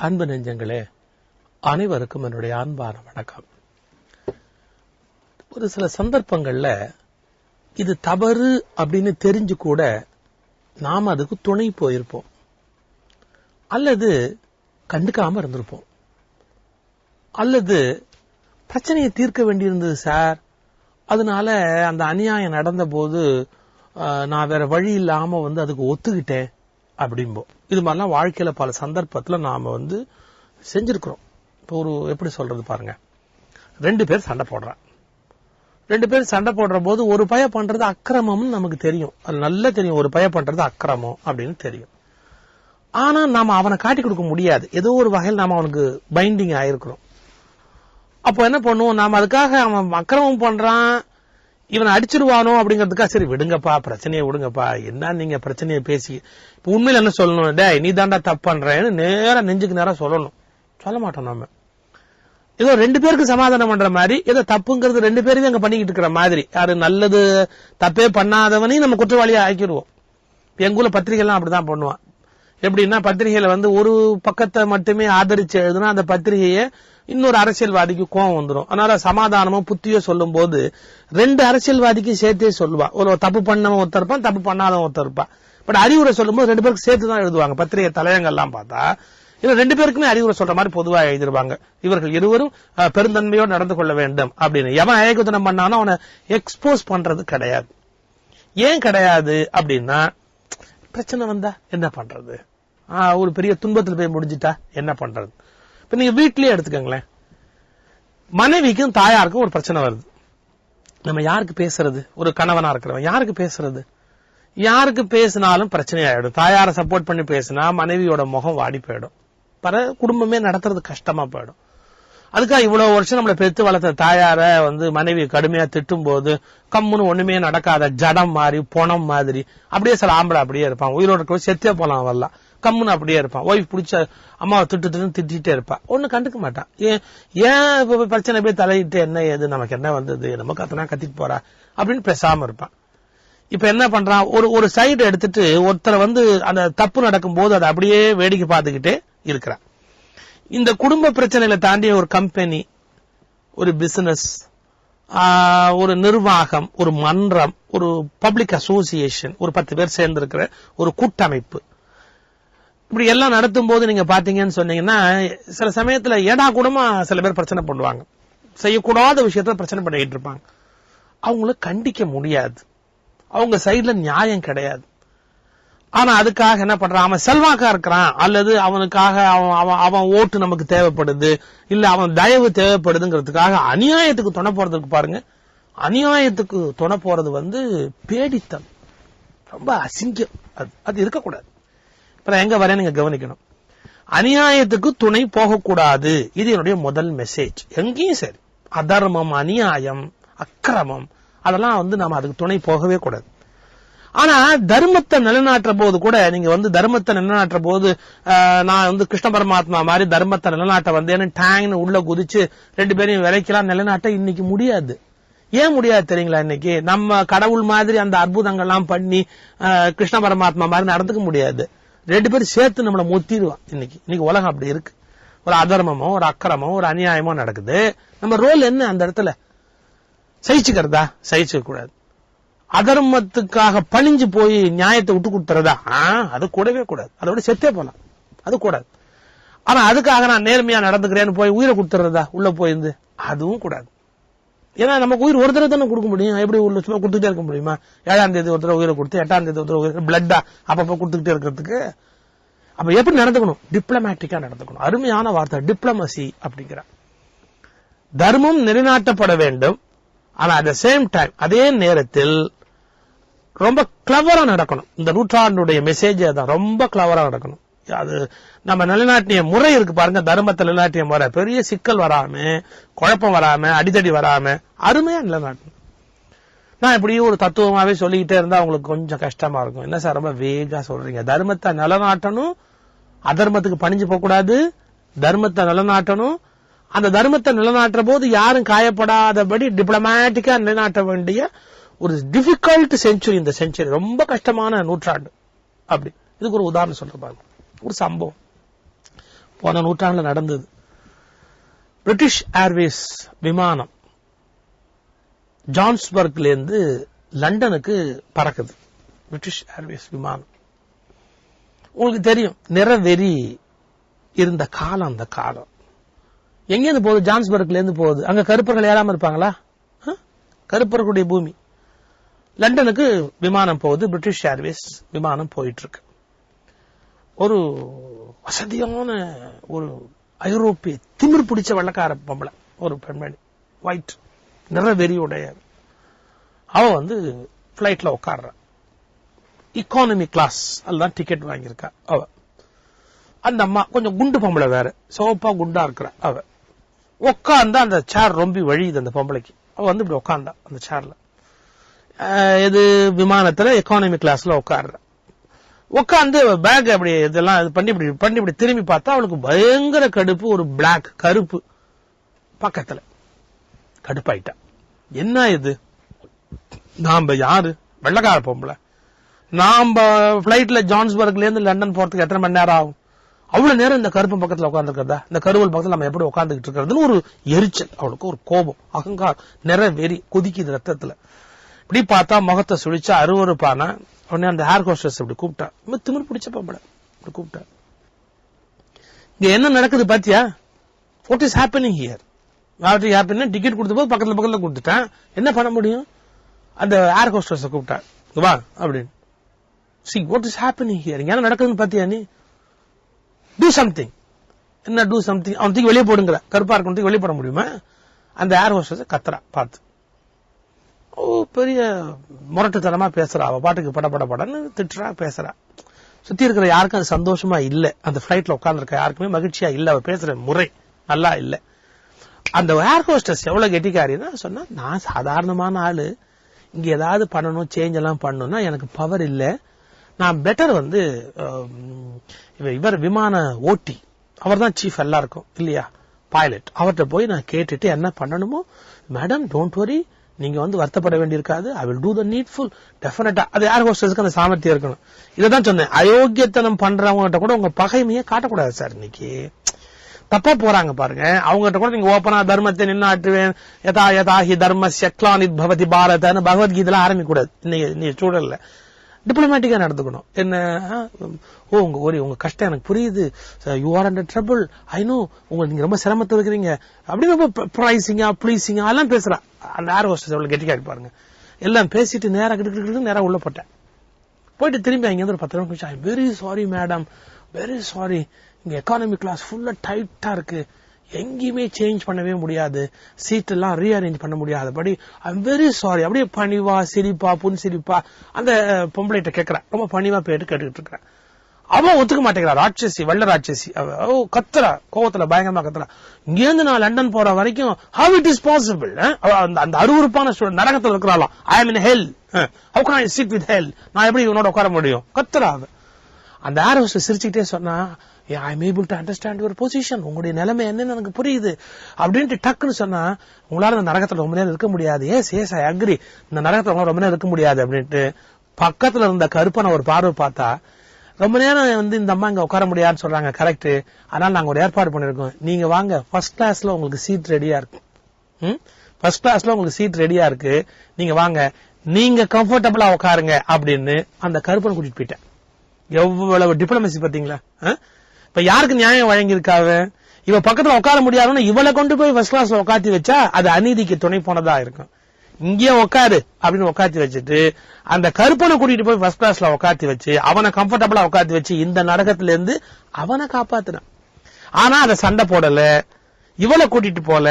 அன்பு நெஞ்சங்களே, அனைவருக்கும் என்னுடைய அன்பான வணக்கம். ஒரு சில சந்தர்ப்பங்கள்ல இது தவறு அப்படின்னு தெரிஞ்சு கூட நாம அதுக்கு துணை போயிருப்போம், அல்லது கண்டுக்காம இருந்திருப்போம், அல்லது பிரச்சனையை தீர்க்க வேண்டியிருந்தது சார், அதனால அந்த அநியாயம் நடந்த போது நான் வேற வழி இல்லாம அதுக்கு ஒத்துக்கிட்டேன் அப்படிம்போம். இது மாதிரிலாம் வாழ்க்கையில பல சந்தர்ப்பத்துல நாம செஞ்சிருக்கிறோம். இப்போ எப்படி சொல்றது பாருங்க, 2 பேர் சண்டை போடுறான். 2 பேர் சண்டை போடுற போது ஒரு பய பண்றது அக்கிரமம்னு நமக்கு தெரியும், அது நல்லா தெரியும், ஒரு பய பண்றது அக்கிரமம் அப்படின்னு தெரியும். ஆனா நாம அவனை காட்டி கொடுக்க முடியாது, ஏதோ ஒரு வகையில் நாம அவனுக்கு பைண்டிங் ஆயிருக்கிறோம். அப்போ என்ன பண்ணுவோம், நாம அதுக்காக அவன் அக்கிரமம் பண்றான், இவன் அடிச்சிருவானோ அப்படிங்கிறதுக்காக சரி விடுங்கப்பா, பிரச்சனையை விடுங்கப்பா, என்ன நீங்க பிரச்சனையை பேசி இப்ப உண்மையில என்ன சொல்லணும், டேய் நீ தாண்டா தப்பு பண்றேன்னு நேரா நெஞ்சுக்கு நேரம் சொல்லணும். சொல்ல மாட்டோம். நாம ஏதோ 2 பேருக்கு சமாதானம் பண்ற மாதிரி, ஏதோ தப்புங்கிறது 2 பேருமே அங்க பண்ணிக்கிட்டு இருக்கிற மாதிரி, யாரு நல்லது தப்பே பண்ணாதவனையும் நம்ம குற்றவாளியா ஆக்கிடுவோம். எங்க ஊர்ல பத்திரிகைலாம் அப்படிதான் பண்ணுவான். எப்படின்னா, பத்திரிகையில ஒரு பக்கத்தை மட்டுமே ஆதரிச்சு எழுதுனா அந்த பத்திரிகையை இன்னொரு அரசியல்வாதிக்கு கோவம் வந்துடும். அதனால சமாதானமோ புத்தியோ சொல்லும் போது 2 அரசியல்வாதிக்கு சேர்த்தே சொல்லுவா. ஒரு தப்பு பண்ணவன் ஒருத்தர் இருப்பான், தப்பு பண்ணாதவன் ஒருத்தர் இருப்பான். பட் அறிவுரை சொல்லும் போது 2 பேருக்கு சேர்த்து தான் எழுதுவாங்க. பத்திரிகை தலையங்கள்லாம் பார்த்தா இதுல 2 பேருக்குமே அறிவுரை சொல்ற மாதிரி பொதுவா எழுதிருவாங்க. இவர்கள் இருவரும் பெருந்தன்மையோடு நடந்து கொள்ள வேண்டும் அப்படின்னு. எவன் அயக்குத்தனம் பண்ணானோ அவனை எக்ஸ்போஸ் பண்றது கிடையாது. ஏன் கிடையாது அப்படின்னா, பிரச்சனை வந்தா என்ன பண்றது, ஒரு பெரிய துன்பத்தில் போய் முடிஞ்சிட்டா என்ன பண்றது. இப்ப நீங்க வீட்லயே எடுத்துக்கங்களேன், மனைவிக்கும் தாயாருக்கும் ஒரு பிரச்சனை வருது. நம்ம யாருக்கு பேசுறது? ஒரு கணவனா இருக்கிறவன் யாருக்கு பேசுறது? யாருக்கு பேசினாலும் பிரச்சனை ஆயிடும். தாயாரை சப்போர்ட் பண்ணி பேசினா மனைவியோட முகம் வாடி போயிடும், குடும்பமே நடத்துறது கஷ்டமா போயிடும். அதுக்காக இவ்வளவு வருஷம் நம்மளை பெற்று வளர்த்த தாயார மனைவி கடுமையா திட்டும் போது கம்முன்னு ஒண்ணுமே நடக்காத ஜடம் மாதிரி பொணம் மாதிரி அப்படியே சில ஆம்பளை அப்படியே இருப்பான். உயிரோட இருக்க செத்தே போலாம், வரலாம், கம்முன்னு அப்படியே இருப்பான். ஒய்ஃப் பிடிச்ச அம்மாவை திட்டிட்டே இருப்பான், ஒண்ணு கண்டுக்க மாட்டான். ஏன் பிரச்சனை போய் தலையிட்டு என்ன ஏது, நமக்கு என்ன வந்தது, நம்ம கத்தனா கத்திட்டு போறா அப்படின்னு பேசாம இருப்பான். இப்ப என்ன பண்றான், ஒரு சைடு எடுத்துட்டு ஒருத்தரை அந்த தப்பு நடக்கும் போது அதை அப்படியே வேடிக்கை பார்த்துக்கிட்டே இருக்கிறான். இந்த குடும்ப பிரச்சனையில தாண்டி ஒரு கம்பெனி, ஒரு பிசினஸ், ஒரு நிர்வாகம், ஒரு மன்றம், ஒரு பப்ளிக் அசோசியேஷன், ஒரு 10 பேர் சேர்ந்து இருக்கிற ஒரு கூட்டமைப்பு, இப்படி எல்லாம் நடத்தும் போது நீங்க பாத்தீங்கன்னு சொன்னீங்கன்னா, சில சமயத்துல ஏடா கூடமா சில பேர் பிரச்சனை பண்ணுவாங்க, செய்யக்கூடாத விஷயத்துல பிரச்சனை பண்ணிட்டு இருப்பாங்க. அவங்கள கண்டிக்க முடியாது, அவங்க சைடுல நியாயம் கிடையாது. ஆனா அதுக்காக என்ன பண்றான், அவன் செல்வாக்கா இருக்கிறான், அல்லது அவனுக்காக அவன் ஓட்டு நமக்கு தேவைப்படுது, இல்ல அவன் தயவு தேவைப்படுதுங்கிறதுக்காக அநியாயத்துக்கு துணை போறதுக்கு பாருங்க. அநியாயத்துக்கு துணை போறது பேடித்தம், ரொம்ப அசிங்கம். அது இருக்கக்கூடாது. இப்ப எங்க வரேன் நீங்க கவனிக்கணும். அநியாயத்துக்கு துணை போகக்கூடாது, இது என்னுடைய முதல் மெசேஜ். எங்கேயும் சரி, அதர்மம், அநியாயம், அக்கிரமம், அதெல்லாம் நாம அதுக்கு துணை போகவே கூடாது. ஆனா தர்மத்தை நிலைநாட்டுற போது கூட நீங்க தர்மத்தை நிலைநாட்டுற போது, நான் கிருஷ்ண பரமாத்மா மாதிரி தர்மத்தை நிலைநாட்ட வந்தேன்னு டேங்னு உள்ள குதிச்சு 2 பேரையும் விலைக்கலாம் நிலைநாட்ட இன்னைக்கு முடியாது. ஏன் முடியாது தெரியுங்களா? இன்னைக்கு நம்ம கடவுள் மாதிரி அந்த அற்புதங்கள்லாம் பண்ணி கிருஷ்ண பரமாத்மா மாதிரி நடந்துக்க முடியாது. 2 பேரும் சேர்த்து நம்மளை மொத்திடுவான். இன்னைக்கு உலகம் அப்படி இருக்கு. ஒரு அதர்மமோ, ஒரு அக்கிரமோ, ஒரு அநியாயமோ நடக்குது. நம்ம ரோல் என்ன அந்த இடத்துல? சகிச்சுக்கிறதா? சகிச்சுக்க கூடாது. அதர்மத்துக்காக பணிஞ்சு போய் நியாயத்தை விட்டு கொடுத்துறதா? அது கூடவே கூடாது. அதோட செத்தே போலாம், அது கூடாது. ஆனா அதுக்காக நான் நேர்மையா நடந்துக்கிறேன்னு போய் உயிரை கொடுத்துறதா உள்ள போயிருந்து? அதுவும் கூடாது. ஏன்னா நமக்கு உயிர் ஒரு தடவை தானே கொடுக்க முடியும், எப்படி உள்ள சும்மா கொடுத்துட்டே இருக்க முடியுமா? 7ஆம் தேதி ஒரு தடவை உயிரை கொடுத்து, 8ஆம் தேதி ஒரு தடவை பிளட்டா அப்பப்ப கொடுத்துக்கிட்டே இருக்கிறதுக்கு? அப்ப எப்படி நடந்துக்கணும்? டிப்ளமேட்டிக்கா நடந்துக்கணும். அருமையான வார்த்தை டிப்ளமசி அப்படிங்கிற. தர்மம் நிலைநாட்டப்பட வேண்டும், ஆனா அட் த சேம் டைம் அதே நேரத்தில் ரொம்ப கிளவரா நடக்கணும். இந்த நூற்றாண்டுடைய மெசேஜ் அதான், ரொம்ப கிளவரா நடக்கணும். அது நம்ம நிலைநாட்டிய முறை இருக்கு பாருங்க, தர்மத்தை நிலைநாட்டிய முறை, பெரிய சிக்கல் வராம, குழப்பம் வராம, அடிதடி வராம அருமையா நிலைநாட்டணும். நான் இப்படி ஒரு தத்துவமாவே சொல்லிக்கிட்டே இருந்தா உங்களுக்கு கொஞ்சம் கஷ்டமா இருக்கும். என்ன சார் ரொம்ப வேகா சொல்றீங்க? தர்மத்தை நிலைநாட்டணும், அதர்மத்துக்கு பணிஞ்சு போக கூடாது. தர்மத்தை நிலைநாட்டணும், அந்த தர்மத்தை நிலைநாட்டுற போது யாரும் காயப்படாதபடி டிப்ளமேட்டிக்கா நிலைநாட்ட வேண்டிய ஒரு டிஃபிகல்ட் செஞ்சுரி, இந்த செஞ்சுரி ரொம்ப கஷ்டமான நூற்றாண்டு. அப்படி இதுக்கு ஒரு உதாரணம் சொல்ற பாருங்க. ஒரு சம்பவம் போன நூற்றாண்டுல நடந்தது. பிரிட்டிஷ் ஏர்வேஸ் விமானம் ஜான்ஸ்பர்க்ல இருந்து லண்டனுக்கு பறக்குது. பிரிட்டிஷ் ஏர்வேஸ் விமானம். உங்களுக்கு தெரியும், நிறவெறி இருந்த காலம் அந்த காலம். எங்கேருந்து போகுது? ஜான்ஸ்பர்க்ல இருந்து போகுது. அங்க கருப்பர்கள் ஏறாம இருப்பாங்களா? கருப்பர்களுடைய பூமி. லண்டனுக்கு விமானம் போகுது. பிரிட்டிஷ் ஏர்வேஸ் விமானம் போயிட்டு இருக்கு. ஒரு வசதியான ஒரு ஐரோப்பிய திமிர் பிடிச்ச வெள்ளக்கார பொம்பளை, ஒரு பெண்மணி, ஒயிட் நிறவெறியுடைய, அவ வந்து பிளைட்ல உட்கார்ற. இக்கானமி கிளாஸ் அதுதான் டிக்கெட் வாங்கியிருக்கா அவ. அந்த அம்மா கொஞ்சம் குண்டு பொம்பளை, வேற சோப்பா குண்டா இருக்கிற அவ. உட்கார்ந்தா அந்த சேர் ரொம்ப வழியுது அந்த பொம்பளைக்கு. அவ வந்து இப்படி உட்கார்ந்தா அந்த சேர்ல. இது விமானத்துல எக்கானமி கிளாஸ்ல உட்கார்ற. உட்கார்ந்து பேக் அப்படி இதெல்லாம் இது பண்ணி இப்படி திரும்பி பார்த்தா அவளுக்கு பயங்கர கடுப்பு. ஒரு பிளாக் கருப்பு பக்கத்துல. கடுப்பாயிட்டா. என்ன இது? நாம யாரு? வெள்ளக்கார பொம்பளை. நாம பிளைட்ல ஜான்ஸ்பர்க்ல இருந்து லண்டன் போறதுக்கு எத்தனை மணி நேரம் ஆகும்? அவ்வளவு நேரம் இந்த கருப்பு பக்கத்துல உட்காந்துருக்கிறதா? இந்த கருவல் பக்கத்துல நம்ம எப்படி உட்காந்துக்கிட்டு இருக்கிறதுன்னு ஒரு எரிச்சல் அவளுக்கு, ஒரு கோபம், அகங்காரம், நிறவெறி கொதிக்குது ரத்தத்துல. இப்படி பார்த்தா முகத்தை சுழிச்சா அருவருப்பான உடனே அந்த ஏர் ஹோஸ்டஸ் இப்படி கூப்பிட்டா. திமிர் பிடிச்ச பொம்பளை இப்படி கூப்பிட்டா. இங்க என்ன நடக்குது பாத்தியா? What is happening here? Ticket கொடுத்த போது பக்கத்துல கொடுத்துட்டேன், என்ன பண்ண முடியும்? அந்த ஏர் ஹோஸ்டஸ் கூப்பிட்டா, வா அப்படின்னு. See what is happening here? என்ன நடக்குதுன்னு பாத்தியா நீ? Do something. என்ன do something? அவன் தூக்கி வெளியே போடுங்கிற. கருப்பா இருக்கணும் வெளியே போட முடியுமா? அந்த ஏர் ஹோஸ்டஸ் கத்துறா பார்த்து. ஓ, பெரிய முரட்டுத்தனமா பேசுறா. அவ பாட்டுக்கு படன்னு திட்டுறா, பேசுறா. சுத்தி இருக்கிற யாருக்கும் அது சந்தோஷமா இல்ல. அந்த பிளைட்ல உட்கார்ந்து இருக்க யாருக்குமே மகிழ்ச்சியா இல்ல. அவ பேசுற முறை நல்லா இல்ல. அந்த ஏர் ஹோஸ்டஸ் எவ்வளவு கெட்டிக்காரின்னா சொன்னா, நான் சாதாரணமான ஆளு, இங்க ஏதாவது பண்ணணும், சேஞ்ச் எல்லாம் பண்ணணும்னா எனக்கு பவர் இல்ல. நான் பெட்டர் வந்து இவர் விமான ஓட்டி, அவர் தான் சீஃப் எல்லாருக்கும் இல்லையா, பைலட், அவர்கிட்ட போய் நான் கேட்டுட்டு என்ன பண்ணணுமோ, மேடம் டோன்ட் வரி, நீங்க வந்து வருத்தப்பட வேண்டியிருக்காது, I will do the needful. டெஃபினட்டா அது ஏர் ஹோஸ்டஸ்க்கு அந்த சாமர்த்தியம் இருக்கணும். இதான் சொன்னேன், அயோக்கியத்தனம் பண்றவங்ககிட்ட கூட உங்க பகைமையை காட்டக்கூடாது சார். இன்னைக்கு தப்பா போறாங்க பாருங்க. அவங்ககிட்ட கூட நீங்க ஓப்பனா தர்மத்தை நின்னாட்டுவேன், யதா யதா ஹி தர்மஸ்ய க்லானித் பவதி பாரதன்னு பகவத்கீதையில ஆரம்பிக்க கூடாது. இன்னைக்கு சூழல்ல டிப்ளமேட்டிக்கா நடந்துக்கணும். என்ன, உங்க கஷ்டம் எனக்கு புரியுது, you are under trouble, I know, நீங்க ரொம்ப சிரமத்தை இருக்கிறீங்க அப்படின்னு ரொம்ப ப்ரைசிங்கா ப்ளீசிங்கா எல்லாம் பேசுறா. அந்த ஏர் ஹோஸ்டஸ் எவ்வளவு கெட்டிக்காடி பாருங்க. எல்லாம் பேசிட்டு நேரம் உள்ள போட்டேன். போயிட்டு திரும்பி அங்க ஒரு 10 நிமிஷம், I very sorry madam, very sorry, இங்க எக்கானமி கிளாஸ் ஃபுல்லா டைட்டா இருக்கு, எங்கேயுமே சேஞ்ச் பண்ணவே முடியாது, சீட் எல்லாம் ரீஅரேஞ்ச் பண்ண முடியாதபடி, ஐ எம் வெரி சாரி. அப்படியே பணிவா சிரிப்பா புன் சிரிப்பா அந்த பொம்பளைட்ட கேட்கறா. ரொம்ப பணிவா போயிட்டு கேட்டுக்கிட்டு இருக்கிறேன். அவன் ஒத்துக்க மாட்டேங்கிறா. ராட்சசி, வெள்ள ராட்சசி. கத்துறா, கோவத்துல பயங்கரமா கத்துறா. இங்கேருந்து நான் லண்டன் போற வரைக்கும் how it is possible? அந்த அருவருப்பான நரகத்தில் இருக்கிறாளாம். I am in hell. How can I sit with hell? நான் எப்படி இவனோட உட்கார முடியும்? கத்துறா. அந்த ஏர் ஹோஸ்டஸ் சிரிச்சுக்கிட்டே சொன்னா, I am able to understand your position, உங்களுடைய நிலைமை என்னன்னு எனக்கு புரியுது அப்படின்ட்டு டக்குன்னு சொன்னா, உங்களால இந்த நரகத்துல ரொம்ப நேரம் இருக்க முடியாது. எஸ் ஐ அக்ரி, இந்த நரகத்துல ரொம்ப நேரம் இருக்க முடியாது அப்படின்ட்டு பக்கத்துல இருந்த கருப்பனை ஒரு பார்வை பார்த்தா, ரொம்ப நேரம் வந்து இந்த அம்மா இங்க உட்கார முடியாதுன்னு சொல்றாங்க, கரெக்ட், அதனால நாங்க ஒரு ஏற்பாடு பண்ணிருக்கோம், நீங்க வாங்க, ஃபர்ஸ்ட் கிளாஸ்ல உங்களுக்கு சீட் ரெடியா இருக்கு, ஃபர்ஸ்ட் கிளாஸ்ல உங்களுக்கு சீட் ரெடியா இருக்கு, நீங்க வாங்க, நீங்க கம்ஃபர்டபுளா உட்காருங்க அப்படின்னு அந்த கருப்பனை கூட்டிட்டு போயிட்டேன். எவ்வளவு டிப்ளமசி பாத்தீங்களா? இப்ப யாருக்கு நியாயம் வழங்கியிருக்காவ? இவ பக்கத்துல உட்கார முடியாதுன்னு இவளை கொண்டு போய் ஃபர்ஸ்ட் கிளாஸ்ல உட்காத்தி வச்சா அது அநீதிக்கு துணை போனதா இருக்கும். இங்கே உட்காரு அப்படின்னு உட்காத்தி வச்சுட்டு அந்த கருப்பனை கூட்டிட்டு போய் ஃபர்ஸ்ட் கிளாஸ்ல உட்காத்தி வச்சு அவனை கம்ஃபர்டபுளா உட்காத்தி வச்சு இந்த நரகத்துல இருந்து அவனை காப்பாத்தினான். ஆனா அதை சண்டை போடல, இவளை கூட்டிட்டு போல.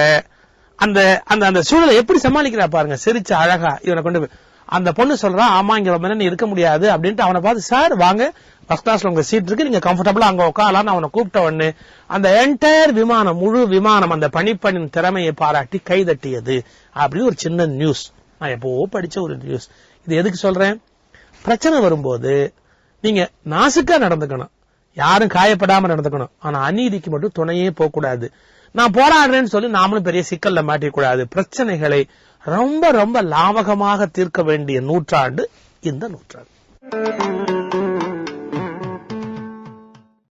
அந்த அந்த சூழலை எப்படி சமாளிக்கிறா பாருங்க, சிரிச்ச அழகா இவனை கொண்டு போய். அந்த பொண்ணு சொல்றா, ஆமா இங்க ரொம்ப நேரம் இருக்க முடியாது அப்படின்ட்டு அவனை பார்த்து, சார் வாங்க ஃபர்ஸ்ட் கிளாஸ்ல உங்க சீட் இருக்கு, நீங்க கம்ஃபர்டபுளா அங்க உட்காரலாம் அவனை கூப்பிட்ட உடனே அந்த என்டையர் விமானம், முழு விமானம் அந்த பணிப்பெண்ணின் திறமையை பாராட்டி கைதட்டியது. அப்படின்னு ஒரு சின்ன நியூஸ், நான் எப்போ படிச்ச ஒரு நியூஸ். இது எதுக்கு சொல்றேன்? பிரச்சனை வரும்போது நீங்க நாசுக்கா நடந்துக்கணும், யாரும் காயப்படாம நடந்துக்கணும். ஆனா அநீதிக்கு மட்டும் துணையே போக கூடாது. நான் போராடுறேன்னு சொல்லி நாமளும் பெரிய சிக்கல்ல மாட்டிக்க கூடாது. பிரச்சனைகளை ரொம்ப ரொம்ப லாபகமாக தீர்க்க வேண்டிய நூற்றாண்டு இந்த நூற்றாண்டு.